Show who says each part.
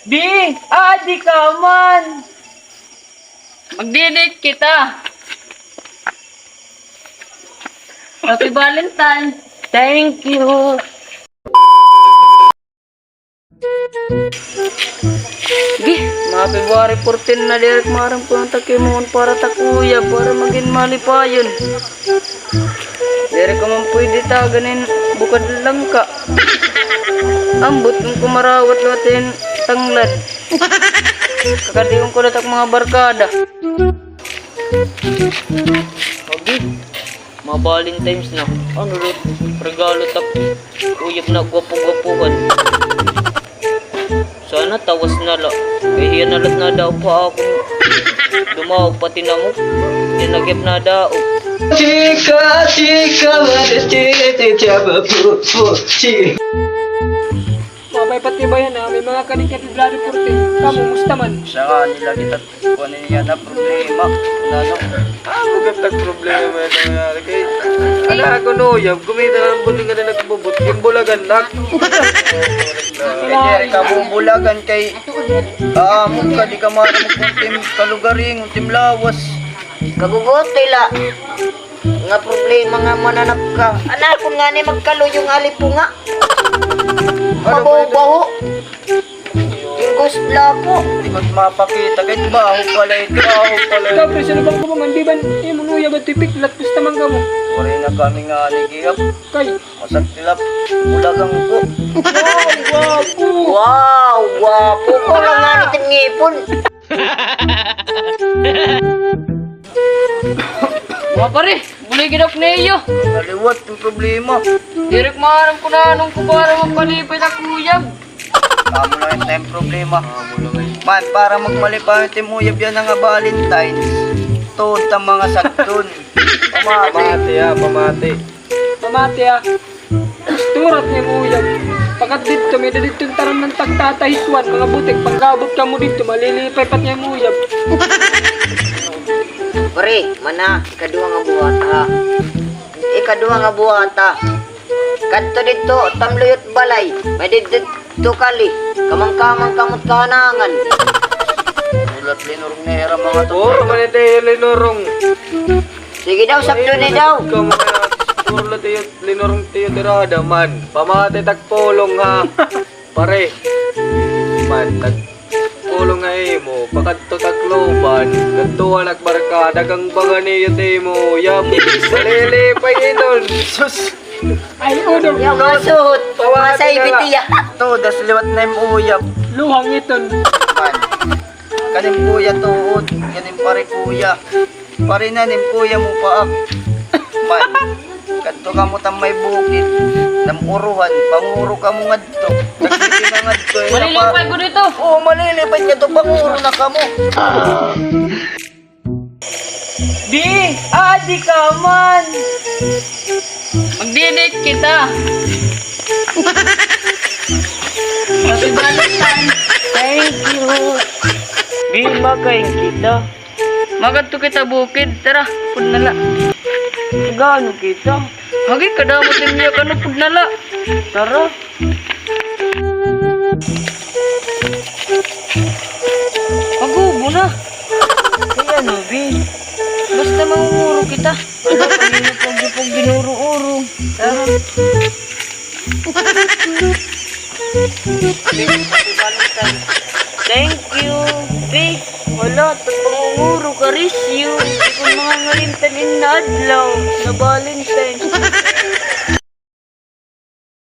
Speaker 1: Di, adi ka man. Magdi-date kita. Happy Valentine. Thank you. Di, mga February 14 na direk marang po ang takimon para takuya para maging malipayon. Direk ka man pwede taganin bukad lang ka. Ambot ng kumarawat latin tanglad. Kakadiyon ko latak mga barkada. Abi, mga Valentine's na. Ano rin? Regalo tak uyab na gwapo-gwapuhan. Sana tawas na la. Kahiyan na lang na daw pa ako. Dumaw pati na mo. Dinagyap na daw.
Speaker 2: Chika, chika, chika, chika,
Speaker 1: Mabay pati ba yan ha? May mga kaning February 14. Kamu, musta man?
Speaker 2: siya nga nila kita kunin niya na problema. Ano? Magandang problema na nangyari kay... Ano ako no, yam, kumita ng buling ka na nagbubot. Yung bulagan nak. Kaya ka bubulagan kay... Aamon ka, di ka maramag kung tim kalugaring, tim lawas.
Speaker 3: Kagugotoy la. Nga problema nga mananap ka. Anak ko nga ni magkalo yung alipo nga. Mabaho-baho. Yung gusla po.
Speaker 2: Di mapakita kahit baho pala ito, baho pala ito.
Speaker 1: Tapos ano bang kumangan? Di ba? Munuya ba tipik? Latus naman ka mo.
Speaker 2: Waray na kami nga nagigap.
Speaker 1: Kay.
Speaker 2: Masag tilap, bulagang ko.
Speaker 1: Wapo.
Speaker 3: Wow, wapo ko lang nga nitin ngipon.
Speaker 1: Mga pare, bulay ginap na iyo.
Speaker 2: Naliwat yung problema.
Speaker 1: Direk maharap ko na anong kubara magpalipay na kuyab.
Speaker 2: Amo lang yung time problema. Man, para magmalipayon timuyab yan nga Valentine's. Tood ang mga sagdon. Pamati ha, pamati.
Speaker 1: Pamati ah. Turat niya kuyab. Pagkat dito, may dito yung taram ng tagtatahiswan. Mga butik, pagkabot ka mo dito, malilipay pat niya kuyab.
Speaker 3: Pare, mana, ikadua nga buhata. Ikadua nga buhata. Kadto dito, tamluyot balay. May dito kali. Kamang-kamang kamot kanangan.
Speaker 2: Ulat linurong nera mga to. Puro manite linurong.
Speaker 3: Sige daw, sakto ni daw.
Speaker 2: Puro tayo linurong tayo dirada man. Pamati tagpulong ha. Pare. Man, tagpulong nga mo. Pakadto tagloban. Ganto anak barkada kang bangani yate mo. Yam. Malilipay inon. Sus.
Speaker 1: Ay, uno.
Speaker 3: Yung masuhot, masay bitiya.
Speaker 2: To, das liwat na yung uyab.
Speaker 1: Luhang iton.
Speaker 2: Man. Kanim kuya tuod. Kanim pare kuya. Pare na nim kuya mo paak. Man. Kadto ka mo tam may bukid. Namuruhan. Panguro ka mo ngadto. Nagsisi na ngadto.
Speaker 1: Malilipay ko dito.
Speaker 2: Oo, malilipay ka to. Panguro na ka mo.
Speaker 1: Di, adi ka man. Magdi-date kita. Happy Valentine. Thank you. Di, makain kita. Magadto kita bukid. Tara, pudnala. Gano kita? Hagi kadamatin niya ka na pudnala. Tara. Magubo na. Kaya no, Bin. Basta mangunguro kita. Ano kanina pag ginuro-uro. Tara. Thank you. Be, wala. Pag mangunguro ka, Risyo. Hindi ko mga ngalintanin na adlaw na Valentine.